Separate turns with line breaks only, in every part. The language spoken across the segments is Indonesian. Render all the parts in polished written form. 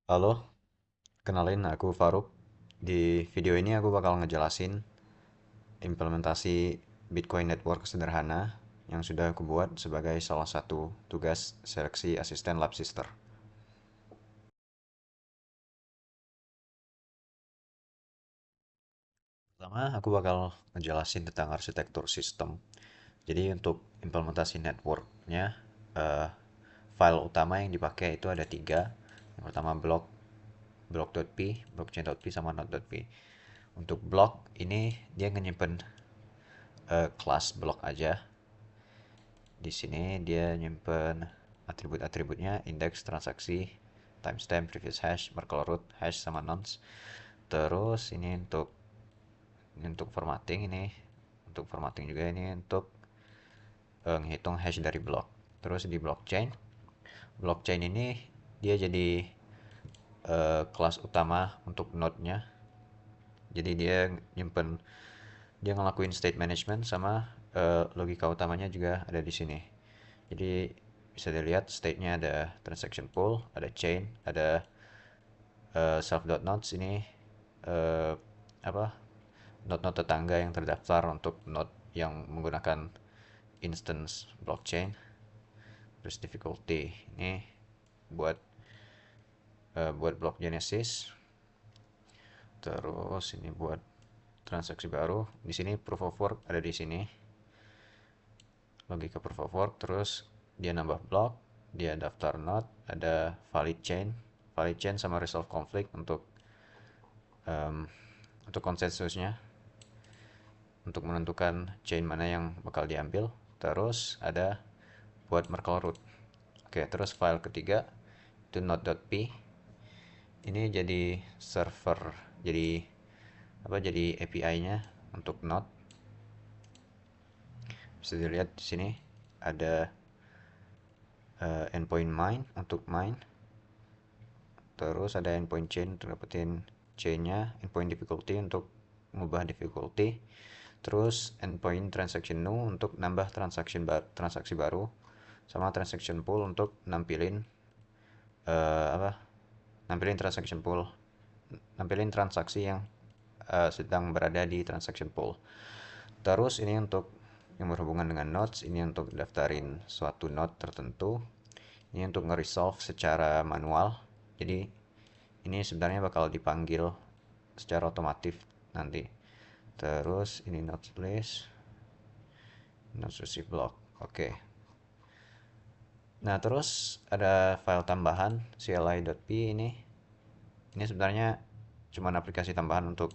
Halo, kenalin aku Faruk. Di video ini aku bakal ngejelasin implementasi Bitcoin Network sederhana yang sudah aku buat sebagai salah satu tugas seleksi asisten lab sister. Pertama, aku bakal ngejelasin tentang arsitektur sistem. Jadi untuk implementasi networknya, eh, file utama yang dipakai itu ada tiga. Yang pertama block.p, blockchain.p sama node.p. Untuk block ini dia nyimpen kelas block aja. Di sini dia nyimpen atribut-atributnya, indeks, transaksi, timestamp, previous hash, Merkle root, hash, sama nonce. Terus ini untuk formatting ini, untuk formatting juga ini untuk menghitung hash dari blok. Terus di blockchain ini dia jadi kelas utama untuk node-nya. Jadi dia ngelakuin state management sama logika utamanya juga ada di sini. Jadi bisa dilihat state-nya ada transaction pool, ada chain, ada self.nodes ini uh, apa node-node tetangga yang terdaftar untuk node yang menggunakan instance blockchain. Terus difficulty ini buat buat block genesis. Terus ini buat transaksi baru. Di sini proof of work ada di sini. Logika proof of work, terus dia nambah block, dia daftar node, ada valid chain sama resolve conflict um, untuk konsensusnya, untuk menentukan chain mana yang bakal diambil. Terus ada buat Merkle root. Oke, terus file ketiga itu node.p. Ini jadi server, jadi API-nya untuk node. Bisa dilihat di sini ada endpoint mine untuk mine. Terus ada endpoint chain untuk dapetin chainnya, endpoint difficulty untuk mengubah difficulty. Terus endpoint transaction new untuk nambah transaksi baru, sama transaction pool untuk eh, apa? Nampilin transaction pool, nampilin transaksi yang sedang berada di transaction pool. Terus ini untuk yang berhubungan dengan nodes, ini untuk daftarin suatu node tertentu. Ini untuk nge-resolve secara manual. Jadi ini sebenarnya bakal dipanggil secara otomatis nanti. Terus ini nodes list, nodes receive block. Oke. Nah, terus ada file tambahan cli.p ini. Ini sebenarnya cuma aplikasi tambahan untuk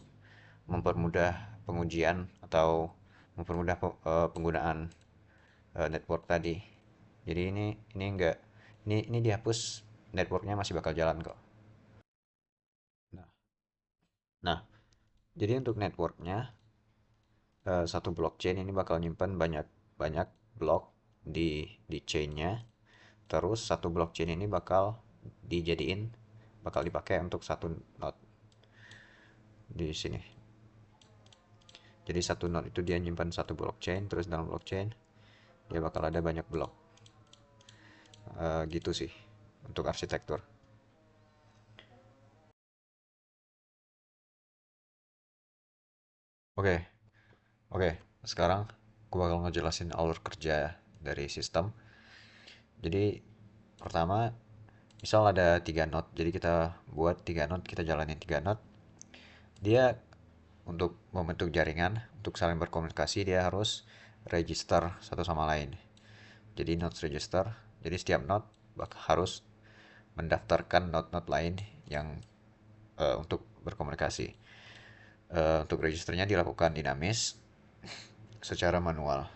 mempermudah pengujian atau mempermudah penggunaan network tadi. Jadi ini enggak ini dihapus, networknya masih bakal jalan kok. Nah, nah, jadi untuk networknya satu blockchain ini bakal nyimpan banyak banyak blok di chainnya. Terus satu blockchain ini dijadiin bakal dipakai untuk satu node di sini. Jadi satu node itu dia nyimpan satu blockchain, terus dalam blockchain dia bakal ada banyak blok. Gitu sih untuk arsitektur. Oke, oke. Sekarang aku bakal ngejelasin alur kerja dari sistem. Jadi pertama, misal ada tiga node, jadi kita buat tiga node, kita jalanin tiga node. Dia untuk membentuk jaringan, untuk saling berkomunikasi, dia harus register satu sama lain. Jadi nodes register, jadi setiap node harus mendaftarkan node-node lain yang untuk berkomunikasi. Untuk registernya dilakukan dinamis secara manual,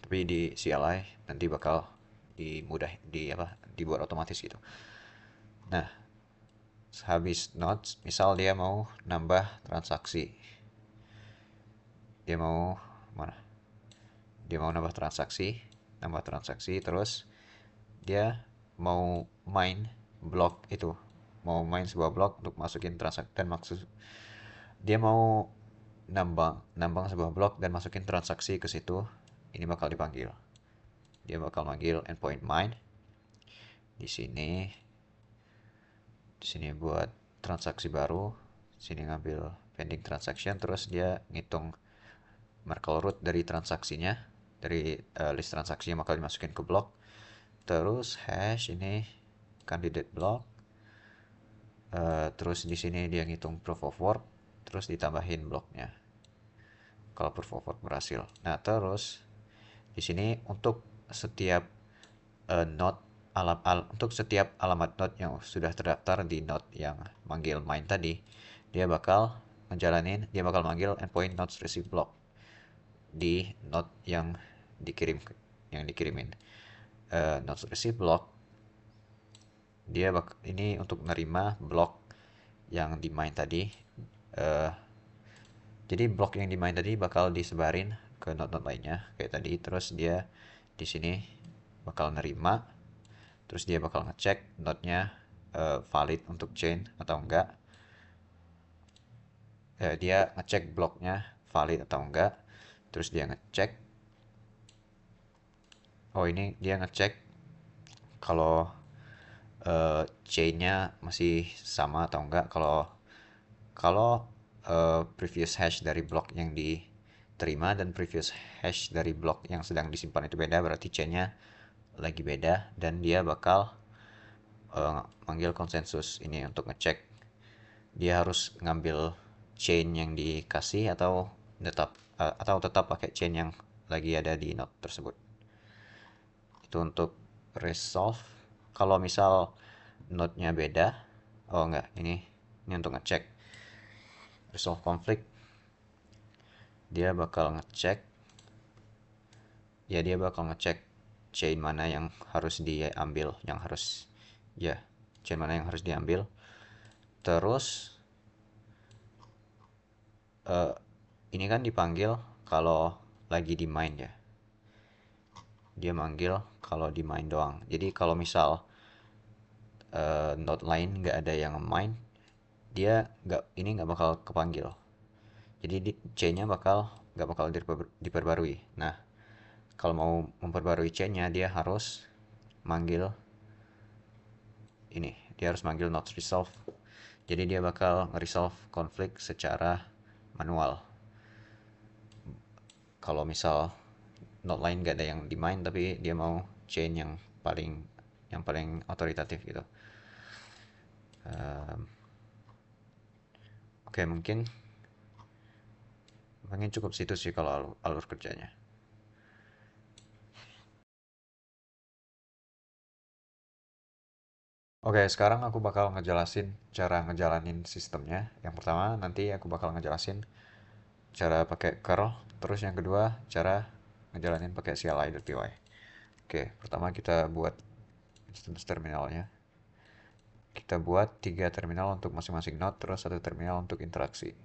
tapi di CLI nanti bakal dibuat otomatis gitu. Nah, habis nodes, misal dia mau nambah transaksi, dia mau mana? Dia mau nambah transaksi, terus dia mau main blok itu, mau main sebuah blok untuk masukin transaksi dan maksud dia mau nambang nambang sebuah blok dan masukin transaksi ke situ. Ini bakal dipanggil, dia bakal manggil endpoint mine di sini. Di sini buat transaksi baru, sini ngambil pending transaction, terus dia ngitung Merkle root dari transaksinya, dari list transaksinya bakal dimasukin ke blok. Terus hash ini candidate block. Terus di sini dia ngitung proof of work, terus ditambahin bloknya kalau proof of work berhasil. Nah, terus di sini untuk setiap node untuk setiap alamat node yang sudah terdaftar di node yang manggil main tadi, dia bakal manggil endpoint nodes receive block di node yang dikirimin. Nodes receive block ini untuk nerima blok yang di main tadi. Uh, jadi blok yang di main tadi bakal disebarin ke node-node lainnya kayak tadi. Terus dia di sini bakal nerima. Terus dia bakal ngecek node-nya valid untuk chain atau enggak. Dia ngecek bloknya valid atau enggak. Terus dia ngecek. Oh, ini dia ngecek kalau chainnya masih sama atau enggak. Kalau previous hash dari blok yang diterima dan previous hash dari blok yang sedang disimpan itu beda, berarti chainnya lagi beda, dan dia bakal manggil konsensus ini untuk ngecek dia harus ngambil chain yang dikasih atau tetap pakai chain yang lagi ada di node tersebut. Itu untuk resolve. Kalau misal node-nya beda, oh enggak, ini untuk ngecek resolve conflict. Dia bakal ngecek chain mana yang harus diambil, chain mana yang harus diambil. Terus ini kan dipanggil kalau lagi di main ya. Dia manggil kalau di main doang. Jadi kalau misal node lain nggak ada yang main, dia nggak bakal kepanggil. Jadi chainnya nggak bakal diperbarui. Nah, kalau mau memperbarui chainnya dia harus manggil dia harus manggil nodes resolve. Jadi dia bakal resolve konflik secara manual. Kalau misal node lain gak ada yang di main tapi dia mau chain yang paling otoritatif gitu. Oke, mungkin cukup situ sih kalau alur kerjanya. Oke, sekarang aku bakal ngejelasin cara ngejalanin sistemnya. Yang pertama, nanti aku bakal ngejelasin cara pakai curl. Terus yang kedua, cara ngejalanin pakai CLI.py. Oke, pertama kita buat instance terminalnya. Kita buat 3 terminal untuk masing-masing node, terus 1 terminal untuk interaksi.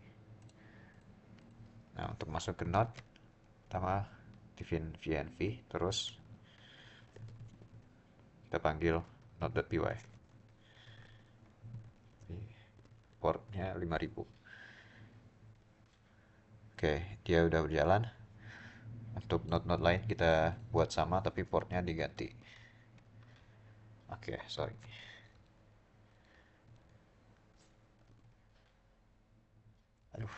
Nah, untuk masuk ke node, pertama define vnv, terus kita panggil node.py. Portnya 5000. Oke, dia udah berjalan. Untuk node-node lain kita buat sama tapi portnya diganti. Oke, sorry. Aduh.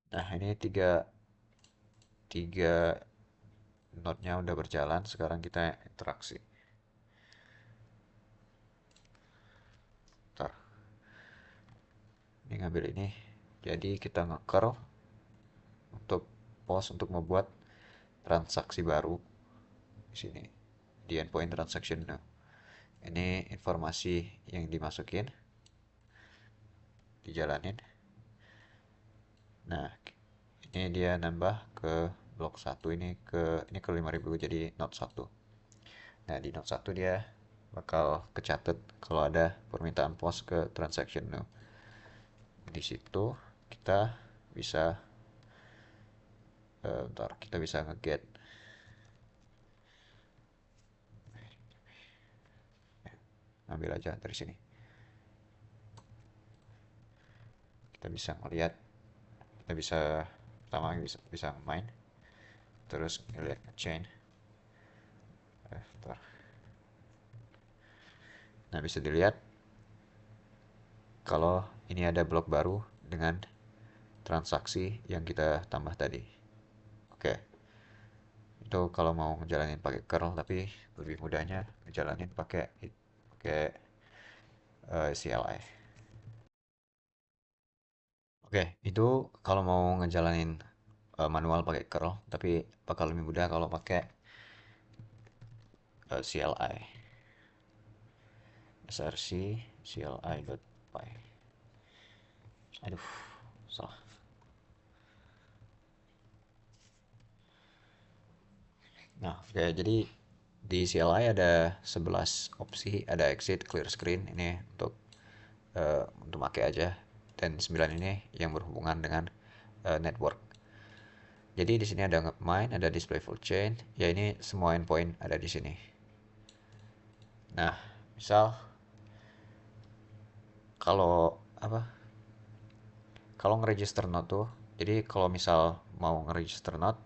Nah, ini tiga node-nya udah berjalan. Sekarang kita interaksi. Ntar, ini ngambil ini. Jadi kita nge-curl untuk untuk membuat transaksi baru di sini di endpoint transaction now. Ini informasi yang dimasukin, dijalanin. Nah, ini dia nambah ke blok 1, ini ke 5000 jadi node 1. Nah, di node 1 dia bakal kecatat kalau ada permintaan post ke transaction now. Di situ kita bisa kita bisa nge-get ambil aja dari sini. Kita bisa ngelihat, kita bisa pertama bisa main. terus lihat chain after. Nah, bisa dilihat kalau ini ada blok baru dengan transaksi yang kita tambah tadi. Oke, itu kalau mau ngejalanin pakai curl, tapi lebih mudahnya ngejalanin pakai CLI. Oke, itu kalau mau ngejalanin manual pakai curl, tapi bakal lebih mudah kalau pakai CLI. src cli.py. Aduh, salah. Nah, oke, jadi di CLI ada 11 opsi, ada exit, clear screen, ini untuk pakai aja, dan 9 ini yang berhubungan dengan network. Jadi di sini ada main, ada display full chain, ya ini semua endpoint ada di sini. Nah, misal kalau apa? Kalau ngeregister node tuh, jadi kalau misal mau ngeregister node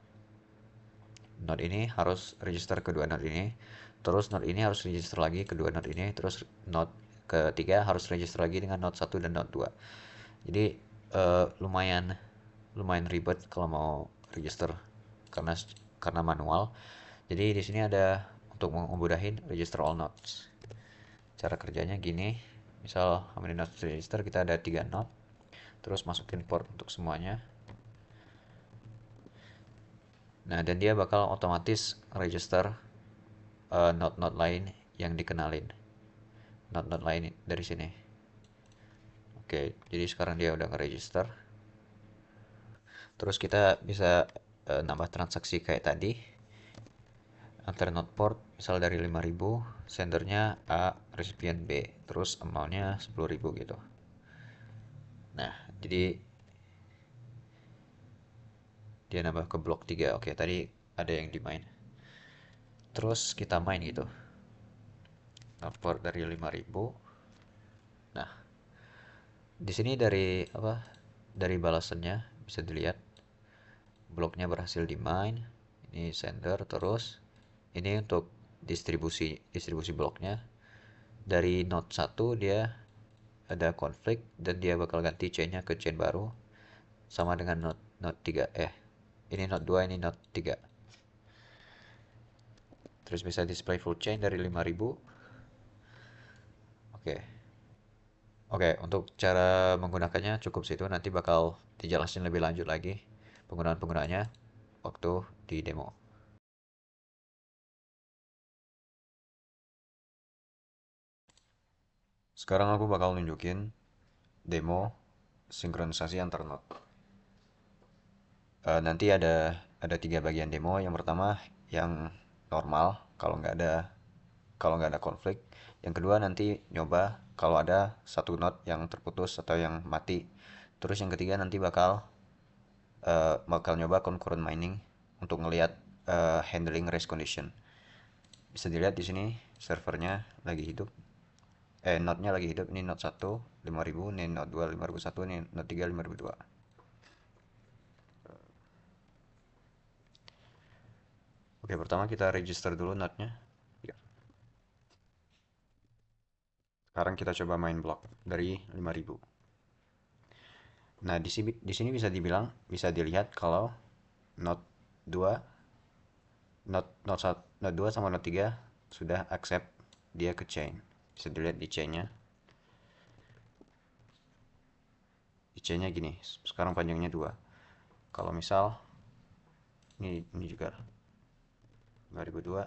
ini harus register kedua node ini, terus node ini harus register lagi kedua node ini, terus node ketiga harus register lagi dengan node 1 dan node 2. Jadi lumayan lumayan ribet kalau mau register karena karena manual. Jadi di sini ada untuk memudahin register all nodes. Cara kerjanya gini, misal how many nodes register, kita ada 3 node, terus masukin port untuk semuanya. Nah, dan dia bakal otomatis register node-node lain yang dikenalin. Node-node lain dari sini. Oke, jadi sekarang dia udah nge-register. Terus kita bisa nambah transaksi kayak tadi. Antar node port, misal dari 5.000, sendernya A, recipient B. Terus amountnya 10.000 gitu. Nah, jadi dia nambah ke blok 3. Oke, tadi ada yang di main. Terus kita main gitu. Node port dari 5.000. Nah, di sini dari apa? Dari balasannya bisa dilihat bloknya berhasil di mine. Ini sender, terus ini untuk distribusi distribusi bloknya. Dari node 1 dia ada konflik dan dia bakal ganti chainnya ke chain baru sama dengan node node 3. Ini node 2, ini node 3. Terus bisa display full chain dari 5.000. Oke. Oke, untuk cara menggunakannya cukup situ, nanti bakal dijelasin lebih lanjut lagi penggunaan-penggunaannya waktu di demo. Sekarang aku bakal nunjukin demo sinkronisasi antar node. Nanti ada 3 bagian demo. Yang pertama yang normal, kalau nggak ada konflik. Yang kedua nanti nyoba kalau ada satu node yang terputus atau yang mati. Terus yang ketiga nanti bakal nyoba concurrent mining untuk ngelihat handling race condition. Bisa dilihat di sini servernya lagi hidup. Node-nya lagi hidup. Ini node 1 5.000, ini node 2 5.001, ini node 3 5.002. Oke, pertama kita register dulu node-nya. Ya. Sekarang kita coba main block dari 5.000. Nah, di sini bisa dilihat kalau node 2, node 2 sama node 3 sudah accept dia ke chain. Bisa dilihat di chainnya. Di chainnya gini. Sekarang panjangnya 2. Kalau misal ini juga 5.002,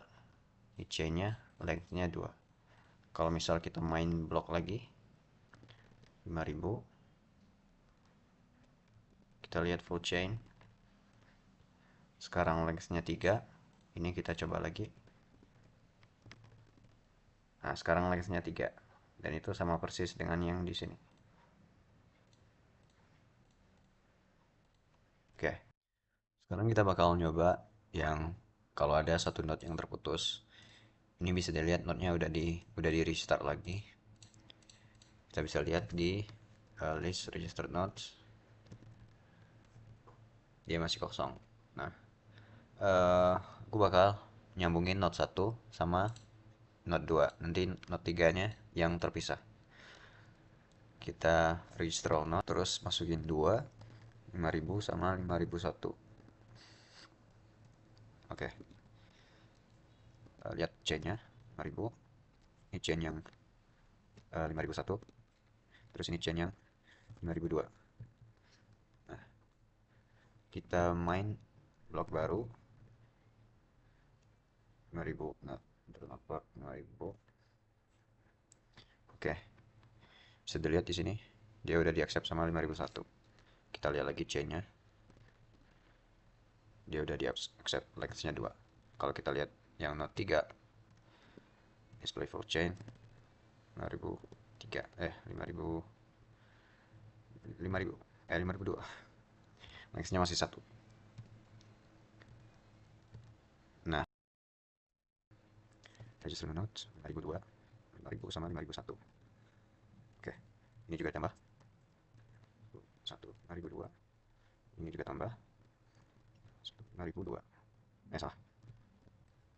ini chainnya lengthnya 2. Kalau misal kita main block lagi 5.000, kita lihat full chain. Sekarang lengthnya 3. Ini kita coba lagi. Nah, sekarang lengthnya 3. Dan itu sama persis dengan yang di sini. Oke. Sekarang kita bakal nyoba yang kalau ada satu node yang terputus. Ini bisa dilihat node-nya udah di restart lagi. Kita bisa lihat di list registered nodes. Dia masih kosong. Nah, Aku bakal nyambungin Note 1 sama Note 2. Nanti Note 3-nya yang terpisah. Kita register all Note, terus masukin 2, 5000 sama 5001. Oke, lihat chain-nya 5000. Ini chain yang 5001. Terus ini chain yang 5002. Nah, kita main blok baru 5000. Nah, berapa 5000. Oke, bisa dilihat di sini. Dia udah di-accept sama 5001. Kita lihat lagi chain-nya. Dia udah di-accept length-nya 2. Kalau kita lihat yang Note 3, display full chain 5003, 5000, 5000, 5002. Length-nya masih satu. Nah, register note 5002, 5000 sama 5001. Oke, ini juga tambah 1, 5002. Ini juga tambah 5002. Salah.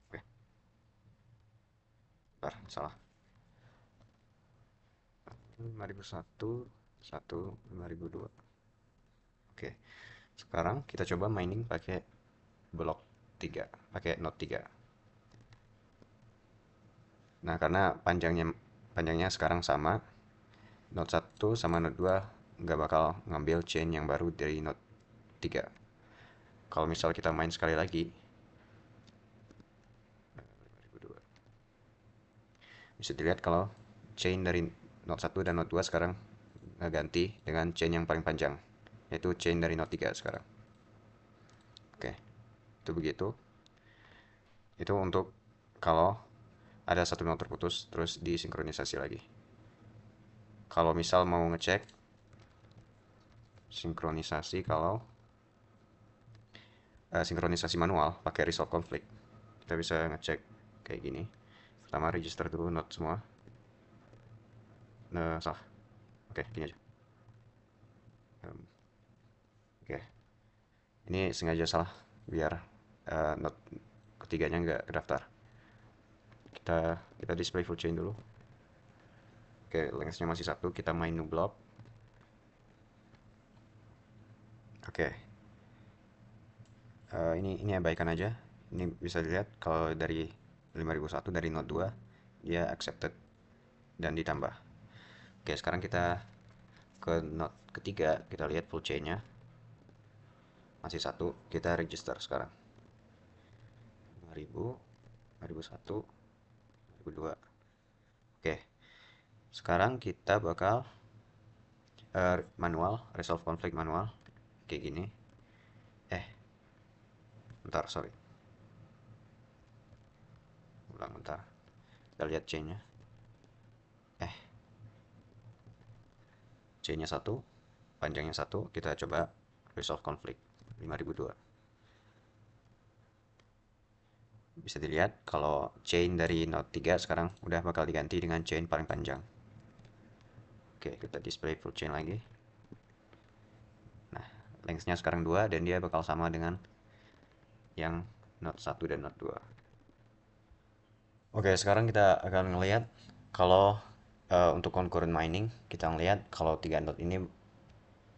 Oke, bentar, salah. 5001, 1, 5002. Oke, sekarang kita coba mining pakai blok 3, pakai note 3. Nah, karena panjangnya sekarang sama, Note 1 sama Note 2 nggak bakal ngambil chain yang baru dari Note 3. Kalau misal kita main sekali lagi, bisa dilihat kalau chain dari Note 1 dan Note 2 sekarang ganti dengan chain yang paling panjang, yaitu chain dari Note 3 sekarang. Oke, itu begitu. Itu untuk kalau ada satu note terputus, terus disinkronisasi lagi. Kalau misal mau ngecek sinkronisasi, kalau sinkronisasi manual pakai resolve conflict, kita bisa ngecek kayak gini. Pertama register dulu note semua. Nah, salah. Oke, gini aja. Oke, ini sengaja salah biar note ketiganya nggak kedaftar. Kita display full chain dulu. Oke, lengthnya masih satu. Kita main new block. Oke, ini abaikan aja. Ini bisa dilihat kalau dari 5001 dari Note 2 dia accepted dan ditambah. Oke, sekarang kita ke Note ketiga, kita lihat full chainnya masih satu. Kita register sekarang 5000, 5001, 5002. Oke, sekarang kita bakal manual, resolve conflict manual kayak gini. Eh, bentar, sorry. Ulang bentar. Kita lihat chainnya. Eh, chainnya satu, panjangnya satu. Kita coba resolve conflict 5002. Bisa dilihat kalau chain dari Note 3 sekarang udah bakal diganti dengan chain paling panjang. Oke, kita display full chain lagi. Nah, lengthnya sekarang 2 dan dia bakal sama dengan yang Note 1 dan Note 2. Oke, sekarang kita akan melihat kalau untuk concurrent mining, kita melihat kalau tiga node ini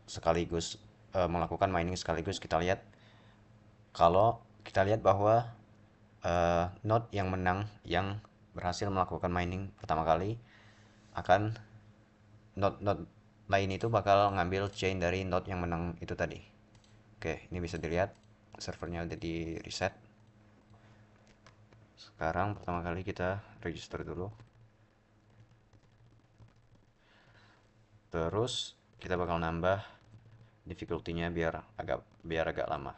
sekaligus melakukan mining sekaligus. Kita lihat kalau kita lihat bahwa node yang menang, yang berhasil melakukan mining pertama kali, akan node-node lain itu bakal ngambil chain dari node yang menang itu tadi. Oke, ini bisa dilihat servernya udah di reset. Sekarang pertama kali kita register dulu. Terus kita bakal nambah difficulty-nya biar agak lama.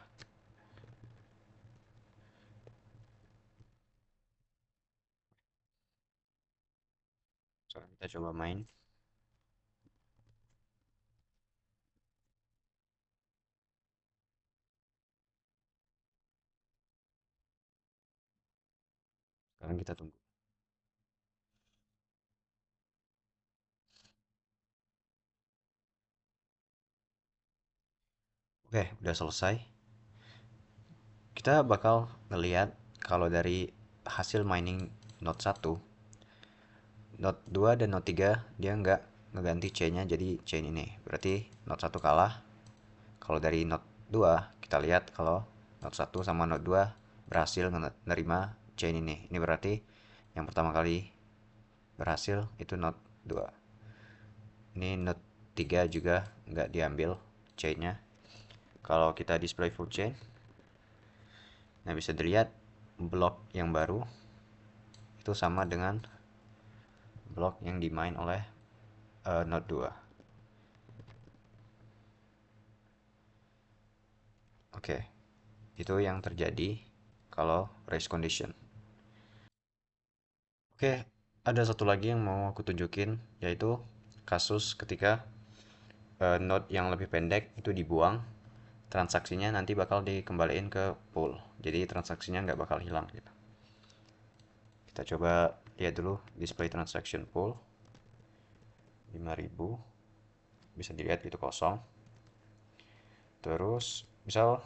Sekarang kita coba main. Sekarang kita tunggu. Oke, udah selesai. kita bakal ngelihat kalau dari hasil mining node 1, node 2 dan node 3 dia nggak ngeganti chainnya jadi chain ini. Berarti node 1 kalah. Kalau dari node 2 kita lihat kalau node 1 sama node 2 berhasil menerima chain ini. Ini berarti yang pertama kali berhasil itu node 2. Ini node 3 juga nggak diambil chainnya. Kalau kita display full chain, nah bisa dilihat blok yang baru itu sama dengan blok yang dimain oleh node 2. Oke, itu yang terjadi kalau race condition. Oke, ada satu lagi yang mau aku tunjukin, yaitu kasus ketika node yang lebih pendek itu dibuang, transaksinya nanti bakal dikembaliin ke pool. Jadi transaksinya nggak bakal hilang gitu. Kita coba lihat dulu display transaction pool 5000. Bisa dilihat itu kosong. Terus misal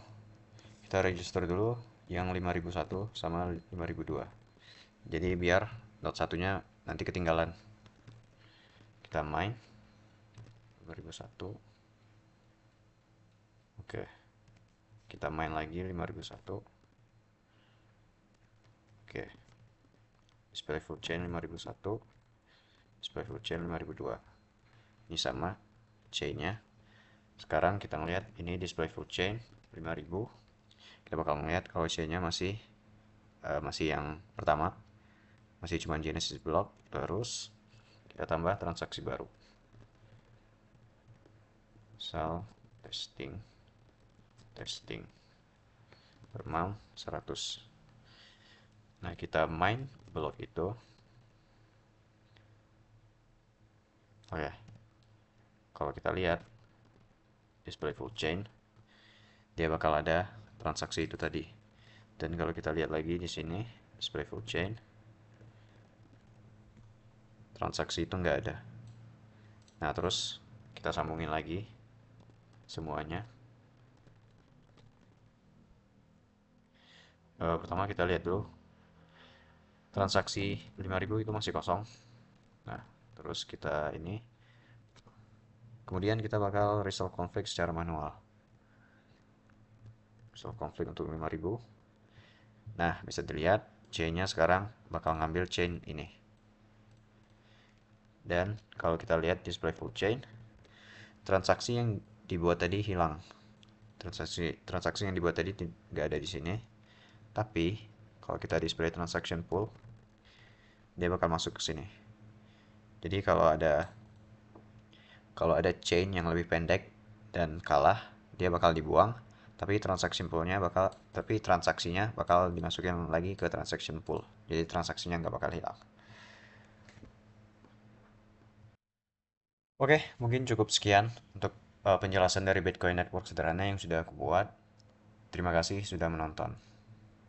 kita register dulu yang 5001 sama 5002. Jadi biar node satunya nanti ketinggalan. Kita main 5001. Oke. Kita main lagi 5001. Oke. Display full chain 5001. Display full chain 5002. Ini sama chainnya. Sekarang kita ngelihat ini display full chain 5000. Kita bakal ngelihat kalau chainnya masih yang pertama, masih cuma Genesis block. Terus kita tambah transaksi baru. Misal testing bermount 100. Nah, kita main blok itu. Oke. Kalau kita lihat display full chain, dia bakal ada transaksi itu tadi. Dan kalau kita lihat lagi di sini display full chain, transaksi itu nggak ada. Nah, terus kita sambungin lagi semuanya. Pertama kita lihat dulu transaksi 5000 itu masih kosong. Nah, terus kita ini kemudian kita bakal resolve conflict secara manual. Resolve conflict untuk 5000. Nah, bisa dilihat chainnya sekarang bakal ngambil chain ini. Dan kalau kita lihat display full chain, transaksi yang dibuat tadi hilang. Transaksi yang dibuat tadi nggak ada di sini. Tapi kalau kita display transaction pool, dia bakal masuk ke sini. Jadi kalau ada chain yang lebih pendek dan kalah, dia bakal dibuang, tapi transaksinya bakal dimasukin lagi ke transaction pool. Jadi transaksinya nggak bakal hilang. Oke, mungkin cukup sekian untuk penjelasan dari Bitcoin Network sederhana yang sudah aku buat. Terima kasih sudah menonton.